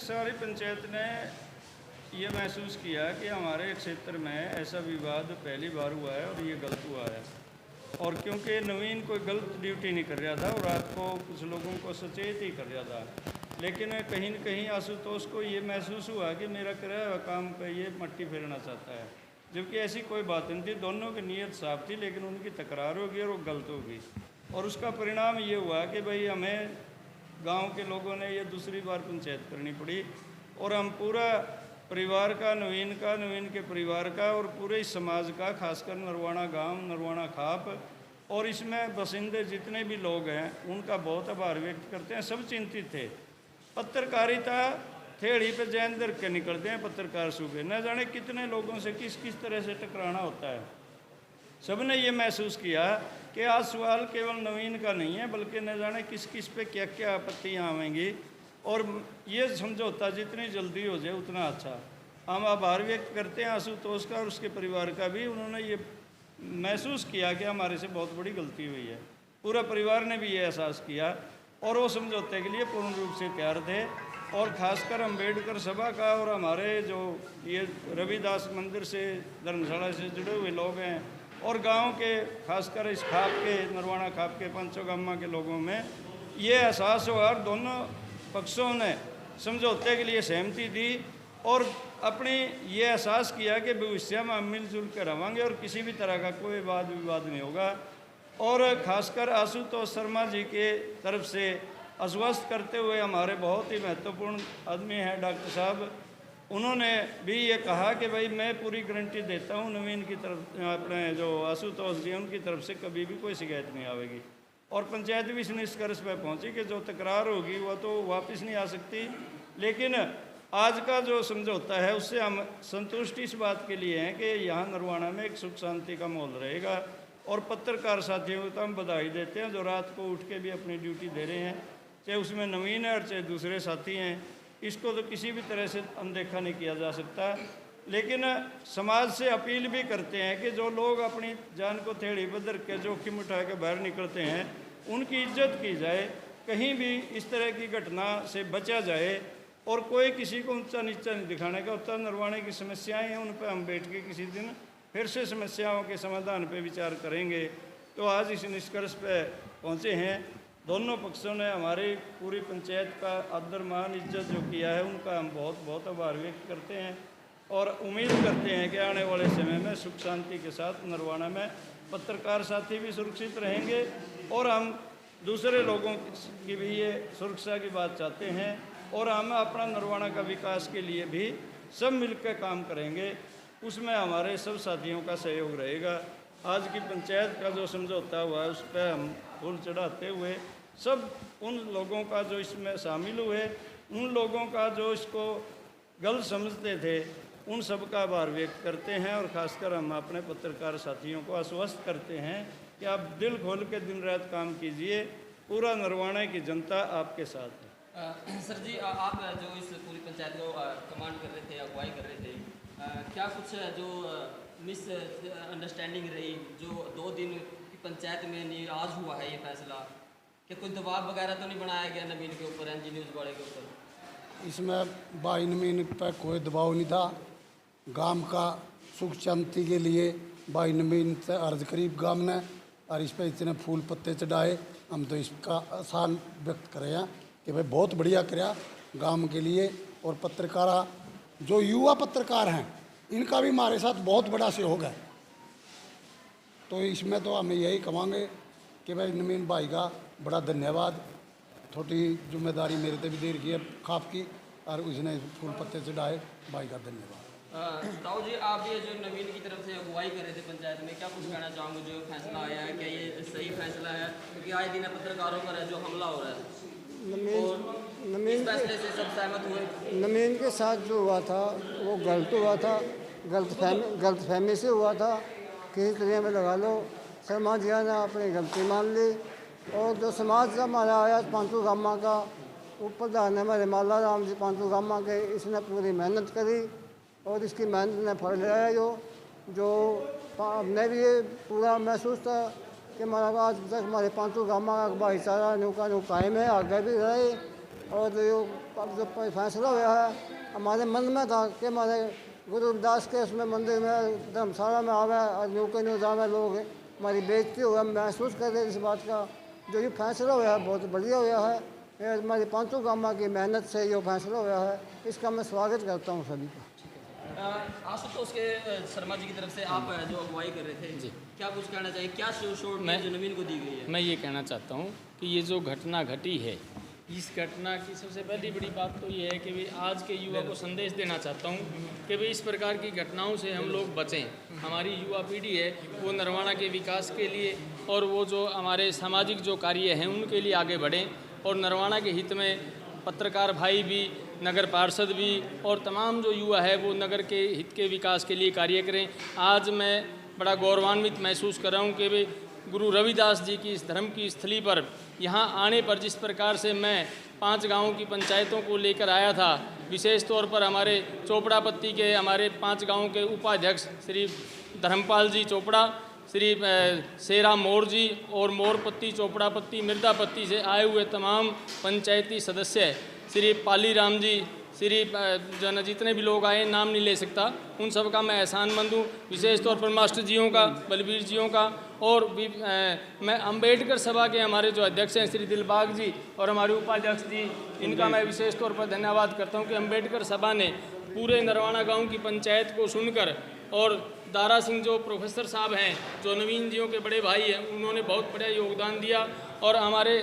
सारी पंचायत ने ये महसूस किया कि हमारे क्षेत्र में ऐसा विवाद पहली बार हुआ है और ये गलत हुआ है। और क्योंकि नवीन कोई गलत ड्यूटी नहीं कर रहा था और रात को कुछ लोगों को सचेत ही कर रहा था, लेकिन कहीं न कहीं आशुतोष को ये महसूस हुआ कि मेरा कराया हुआ काम पे ये मट्टी फेरना चाहता है, जबकि ऐसी कोई बात नहीं थी। दोनों की नीयत साफ थी, लेकिन उनकी तकरार होगी और वो गलत होगी। और उसका परिणाम ये हुआ कि भाई हमें गांव के लोगों ने ये दूसरी बार पंचायत करनी पड़ी और हम पूरा परिवार का, नवीन के परिवार का और पूरे समाज का, खासकर नरवाना गांव, नरवाना खाप और इसमें बसिंदे जितने भी लोग हैं उनका बहुत आभार व्यक्त करते हैं। सब चिंतित थे। पत्रकारिता थेड़ी पे जैन धर के निकलते हैं पत्रकार सूबे, न जाने कितने लोगों से किस किस तरह से टकराना होता है। सबने ये महसूस किया कि आज सवाल केवल नवीन का नहीं है, बल्कि न जाने किस किस पे क्या क्या आपत्तियाँ आवेंगी और ये समझौता जितनी जल्दी हो जाए उतना अच्छा। हम आभार व्यक्त करते हैं आशुतोष का और उसके परिवार का भी। उन्होंने ये महसूस किया कि हमारे से बहुत बड़ी गलती हुई है। पूरा परिवार ने भी ये एहसास किया और वो समझौते के लिए पूर्ण रूप से तैयार थे। और ख़ासकर अम्बेडकर सभा का और हमारे जो ये रविदास मंदिर से, धर्मशाला से जुड़े हुए लोग हैं और गांव के, खासकर इस खाप के, नरवाना खाप के पंचो गामा के लोगों में ये एहसास हुआ और दोनों पक्षों ने समझौते के लिए सहमति दी और अपनी ये एहसास किया कि भविष्य में हम मिलजुल कर रहेंगे और किसी भी तरह का कोई वाद विवाद नहीं होगा। और ख़ासकर आशुतोष शर्मा जी के तरफ से आश्वस्त करते हुए हमारे बहुत ही महत्वपूर्ण आदमी हैं डॉक्टर साहब, उन्होंने भी ये कहा कि भाई मैं पूरी गारंटी देता हूँ नवीन की तरफ, अपने जो आशुतोष जी उनकी तरफ से कभी भी कोई शिकायत नहीं आवेगी। और पंचायत भी इस निष्कर्ष पर पहुँची कि जो तकरार होगी वो तो वापस नहीं आ सकती, लेकिन आज का जो समझौता है उससे हम संतुष्ट इस बात के लिए हैं कि यहाँ नरवाना में एक सुख शांति का माहौल रहेगा। और पत्रकार साथियों को तो हम बधाई देते हैं जो रात को उठ के भी अपनी ड्यूटी दे रहे हैं, चाहे उसमें नवीन है और चाहे दूसरे साथी हैं। इसको तो किसी भी तरह से अनदेखा नहीं किया जा सकता। लेकिन समाज से अपील भी करते हैं कि जो लोग अपनी जान को थेड़ी बदर के जोखिम उठा के बाहर निकलते हैं उनकी इज्जत की जाए, कहीं भी इस तरह की घटना से बचा जाए और कोई किसी को ऊंचा नीचा नहीं दिखाने का होता। नरवाने की समस्याएं हैं, उन पर हम बैठ के किसी दिन फिर से समस्याओं के समाधान पर विचार करेंगे। तो आज इस निष्कर्ष पर पहुँचे हैं। दोनों पक्षों ने हमारी पूरी पंचायत का आदर मान इज्जत जो किया है उनका हम बहुत बहुत आभार व्यक्त करते हैं और उम्मीद करते हैं कि आने वाले समय में सुख शांति के साथ नरवाना में पत्रकार साथी भी सुरक्षित रहेंगे और हम दूसरे लोगों की भी ये सुरक्षा की बात चाहते हैं और हम अपना नरवाना का विकास के लिए भी सब मिलकर काम करेंगे। उसमें हमारे सब साथियों का सहयोग रहेगा। आज की पंचायत का जो समझौता हुआ है उस पर हम फूल चढ़ाते हुए सब उन लोगों का जो इसमें शामिल हुए, उन लोगों का जो इसको गलत समझते थे, उन सब का आभार व्यक्त करते हैं। और ख़ासकर हम अपने पत्रकार साथियों को आश्वस्त करते हैं कि आप दिल खोल के दिन रात काम कीजिए, पूरा नरवाना की जनता आपके साथ है। सर जी, आप जो इस पूरी पंचायत को कमांड कर रहे थे, अगुवाई कर रहे थे, क्या कुछ जो मिस अंडरस्टैंडिंग रही जो 2 दिन की पंचायत में नहीं आज हुआ है ये फैसला, कि कोई दबाव वगैरह तो नहीं बनाया गया नवीन के ऊपर, एनजी न्यूज़ वाले के ऊपर? इसमें भाई नवीन पर कोई दबाव नहीं था। गांव का सुख शांति के लिए भाई नवीन से अर्ज करीब गांव ने और इस पर इतने फूल पत्ते चढ़ाए। हम तो इसका आसान व्यक्त करें हैं कि भाई बहुत बढ़िया कराया गांव के लिए। और पत्रकार जो युवा पत्रकार हैं इनका भी हमारे साथ बहुत बड़ा सहयोग है। तो इसमें तो हमें यही कहेंगे कि भाई नवीन भाई का बड़ा धन्यवाद। थोड़ी जिम्मेदारी मेरे पे भी दे रही है खाप की और उसने फूल पत्ते चढ़ाए, भाई का धन्यवाद। ताऊ जी, आप ये जो नवीन की तरफ से अगुवाई कर रहे थे पंचायत में, क्या कुछ कहना चाहोगे जो फैसला आया है, क्या ये सही फैसला है? क्योंकि आज दिन पत्रकारों पर जो हमला हो रहा है नवीन फैसले से सब सहमत हुए? नवीन के साथ जो हुआ था वो गलत हुआ था, गलतफहमी से हुआ था। किसी तरह में लगा लो समाज ने अपनी गलती मान ली और जो समाज का हमारा आया पांचू गामा का ऊपर दाने हमारे माला राम जी पांचू गामा के, इसने पूरी मेहनत करी और इसकी मेहनत ने फल लिया। जो हमने भी ये पूरा महसूस था कि हमारा आज तक हमारे पांचू गामा का भाईचारा न्यू कायम है, आगे भी रहे। और जो जो फैसला हुआ है हमारे मन में था कि हमारे गुरु रविदास के उसमें मंदिर में धर्मशाला में आवे और न्यू के न्यू जावे लोग, हमारी बेइज्जती हुआ महसूस कर रहे इस बात का। जो ये फैसला हुआ है बहुत बढ़िया हुआ है, ये हमारी पांचों गामा की मेहनत से ये फैसला हुआ है, इसका मैं स्वागत करता हूँ सभी का। आशुतोष के शर्मा जी की तरफ से आप जो अगुवाई कर रहे थे जी, क्या कुछ कहना चाहिए, क्या शोर जो नवीन को दी गई है? मैं ये कहना चाहता हूँ कि ये जो घटना घटी है, इस घटना की सबसे पहली बड़ी बात तो ये है कि भाई आज के युवा को संदेश देना चाहता हूँ कि भाई इस प्रकार की घटनाओं से हम लोग बचें। हमारी युवा पीढ़ी है वो नरवाना के विकास के लिए और वो जो हमारे सामाजिक जो कार्य हैं उनके लिए आगे बढ़ें और नरवाना के हित में पत्रकार भाई भी, नगर पार्षद भी और तमाम जो युवा है वो नगर के हित के विकास के लिए कार्य करें। आज मैं बड़ा गौरवान्वित महसूस कर रहा हूँ कि भाई गुरु रविदास जी की इस धर्म की स्थली पर यहाँ आने पर जिस प्रकार से मैं 5 गांवों की पंचायतों को लेकर आया था, विशेष तौर पर हमारे चोपड़ा पत्ती के हमारे 5 गांवों के उपाध्यक्ष श्री धर्मपाल जी चोपड़ा, श्री शेरा मोर जी और मोरपत्ती, चोपड़ा पत्ती, मृदा पत्ती से आए हुए तमाम पंचायती सदस्य, श्री पाली राम जी, श्री जो न जितने भी लोग आए नाम नहीं ले सकता, उन सब का मैं एहसानमंद हूँ। विशेष तौर पर मास्टर जियों का, बलबीर जियों का और भी मैं अंबेडकर सभा के हमारे जो अध्यक्ष हैं श्री दिलबाग जी और हमारे उपाध्यक्ष जी, इनका मैं विशेष तौर पर धन्यवाद करता हूँ कि अंबेडकर सभा ने पूरे नरवाना गांव की पंचायत को सुनकर और दारा सिंह जो प्रोफेसर साहब हैं जो नवीन जियों के बड़े भाई हैं, उन्होंने बहुत बड़ा योगदान दिया और हमारे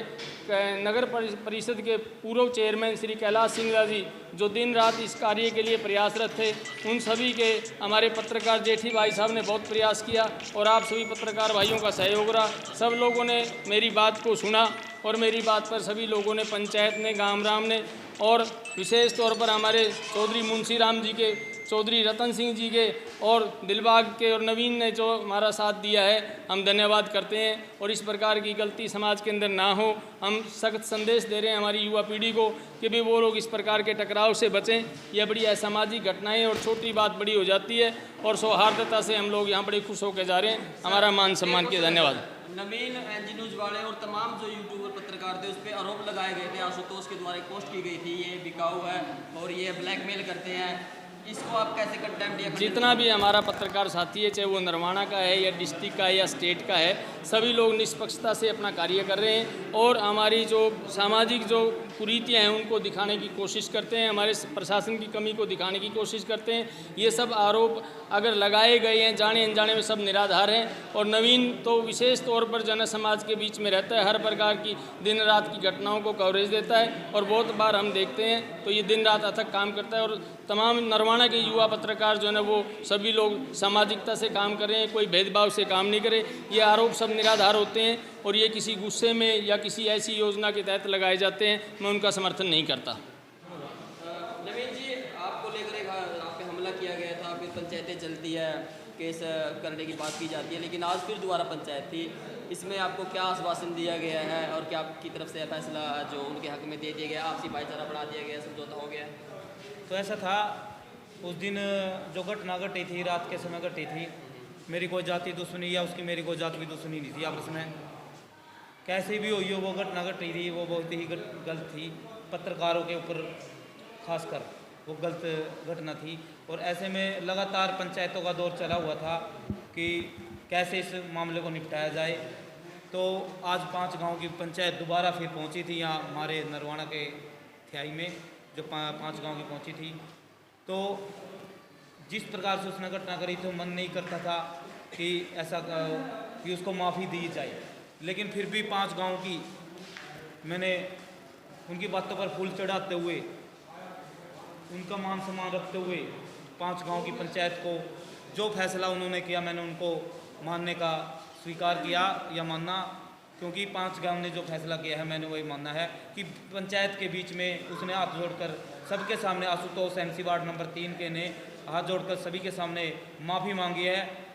नगर परिषद के पूर्व चेयरमैन श्री कैलाश सिंह जी जो दिन रात इस कार्य के लिए प्रयासरत थे, उन सभी के हमारे पत्रकार जेठी भाई साहब ने बहुत प्रयास किया और आप सभी पत्रकार भाइयों का सहयोग रहा। सब लोगों ने मेरी बात को सुना और मेरी बात पर सभी लोगों ने, पंचायत ने, गाम राम ने और विशेष तौर पर हमारे चौधरी मुंशी राम जी के, चौधरी रतन सिंह जी के और दिलबाग के और नवीन ने जो हमारा साथ दिया है, हम धन्यवाद करते हैं। और इस प्रकार की गलती समाज के अंदर ना हो, हम सख्त संदेश दे रहे हैं हमारी युवा पीढ़ी को कि भी वो लोग इस प्रकार के टकराव से बचें। यह बड़ी असामाजिक घटनाएं और छोटी बात बड़ी हो जाती है और सौहार्दता से हम लोग यहाँ बड़े खुश होकर जा रहे हैं। हमारा मान सम्मान किया। धन्यवाद। नवीन एनजी न्यूज वाले और तमाम जो यूट्यूबर पत्रकार थे उस पर आरोप लगाए गए थे, आशुतोष के द्वारा पोस्ट की गई थी, ये बिकाऊ है और ये ब्लैकमेल करते हैं, इसको आप कैसे कंटेम्प्ट या जितना भी हमारा पत्रकार साथी है, चाहे वो नरवाना का है या डिस्ट्रिक्ट का है या स्टेट का है, सभी लोग निष्पक्षता से अपना कार्य कर रहे हैं और हमारी जो सामाजिक जो कुरीतियाँ हैं उनको दिखाने की कोशिश करते हैं, हमारे प्रशासन की कमी को दिखाने की कोशिश करते हैं। ये सब आरोप अगर लगाए गए हैं जाने अनजाने में सब निराधार हैं और नवीन तो विशेष तौर पर जन समाज के बीच में रहता है, हर प्रकार की दिन रात की घटनाओं को कवरेज देता है और बहुत बार हम देखते हैं तो ये दिन रात अथक काम करता है और तमाम नरवाना के युवा पत्रकार जो है वो सभी लोग सामाजिकता से काम कर रहे हैं, कोई भेदभाव से काम नहीं करे। ये आरोप सब निराधार होते हैं और ये किसी गुस्से में या किसी ऐसी योजना के तहत लगाए जाते हैं, मैं उनका समर्थन नहीं करता। नवीन जी, आपको लेकर एक आप पे हमला किया गया था, फिर पंचायतें चलती है, केस करने की बात की जाती है, लेकिन आज फिर दोबारा पंचायत थी, इसमें आपको क्या आश्वासन दिया गया है और क्या आपकी तरफ से फैसला जो उनके हक में दे दिया गया, आपसी भाईचारा बढ़ा दिया गया, समझौता हो गया? तो ऐसा था, उस दिन जो घटना घटी थी, रात के समय घटी थी, मेरी कोई जाति दुश्मनी या उसकी मेरी कोई जाति की दुश्मनी नहीं थी आपस में। कैसे भी हुई हो वो घटना घटी थी, वो बहुत ही गलत थी, पत्रकारों के ऊपर खासकर वो गलत घटना थी। और ऐसे में लगातार पंचायतों का दौर चला हुआ था कि कैसे इस मामले को निपटाया जाए। तो आज 5 गाँव की पंचायत दोबारा फिर पहुंची थी यहाँ हमारे नरवाना के थ्याई में, जो 5 गाँव की पहुंची थी। तो जिस प्रकार से उसने घटना करी तो मन नहीं करता था कि ऐसा कि उसको माफ़ी दी जाए, लेकिन फिर भी 5 गाँव की मैंने उनकी बातों पर फूल चढ़ाते हुए, उनका मान सम्मान रखते हुए 5 गाँव की पंचायत को जो फैसला उन्होंने किया मैंने उनको मानने का स्वीकार किया या मानना, क्योंकि 5 गाँव ने जो फैसला किया है मैंने वही मानना है कि पंचायत के बीच में उसने हाथ जोड़कर सबके सामने, आशुतोष एमसी वार्ड नंबर 3 के ने हाथ जोड़कर सभी के सामने माफ़ी मांगी है।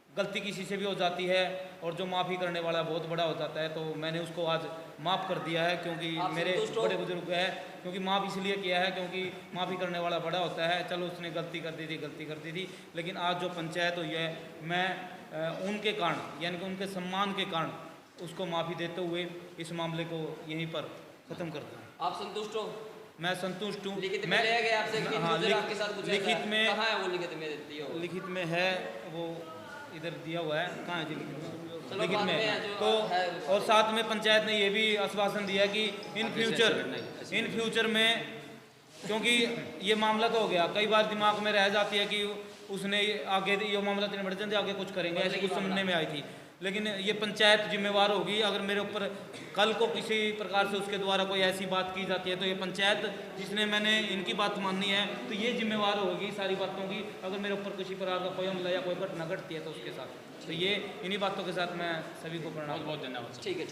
गलती किसी से भी हो जाती है और जो माफ़ी करने वाला बहुत बड़ा हो जाता है, तो मैंने उसको आज माफ़ कर दिया है, क्योंकि मेरे बड़े बुजुर्ग है, क्योंकि माफ़ इसलिए किया है क्योंकि माफ़ी करने वाला बड़ा होता है। चलो उसने गलती कर दी थी, लेकिन आज जो पंचायत हुई है मैं उनके कारण यानी कि उनके सम्मान के कारण उसको माफ़ी देते हुए इस मामले को यहीं पर ख़त्म करता हूँ। आप संतुष्ट हो? मैं संतुष्ट हूँ। लिखित में लिया गया आपसे कि हाँ, यूजर आपके साथ कुछ ऐसा लिखित में, कहाँ है वो लिखित में दिया हुआ? लिखित में है वो इधर दिया हुआ है, कहाँ है जी लिखित में? चलो लिखित बाद में में जो तो है और साथ में पंचायत ने ये भी आश्वासन दिया कि इन फ्यूचर में, क्योंकि ये मामला तो हो गया, कई बार दिमाग में रह जाती है कि उसने आगे ये मामला तीन बढ़ जाते आगे कुछ करेंगे, ऐसी कुछ सुनने में आई थी। लेकिन ये पंचायत जिम्मेवार होगी, अगर मेरे ऊपर कल को किसी प्रकार से उसके द्वारा कोई ऐसी बात की जाती है तो ये पंचायत, जिसने मैंने इनकी बात माननी है, तो ये जिम्मेवार होगी सारी बातों की। अगर मेरे ऊपर किसी प्रकार का कोई हमला या कोई घटना घटती है तो उसके साथ, तो ये इन्हीं बातों के साथ मैं सभी को प्रणाम। बहुत बहुत धन्यवाद। ठीक है।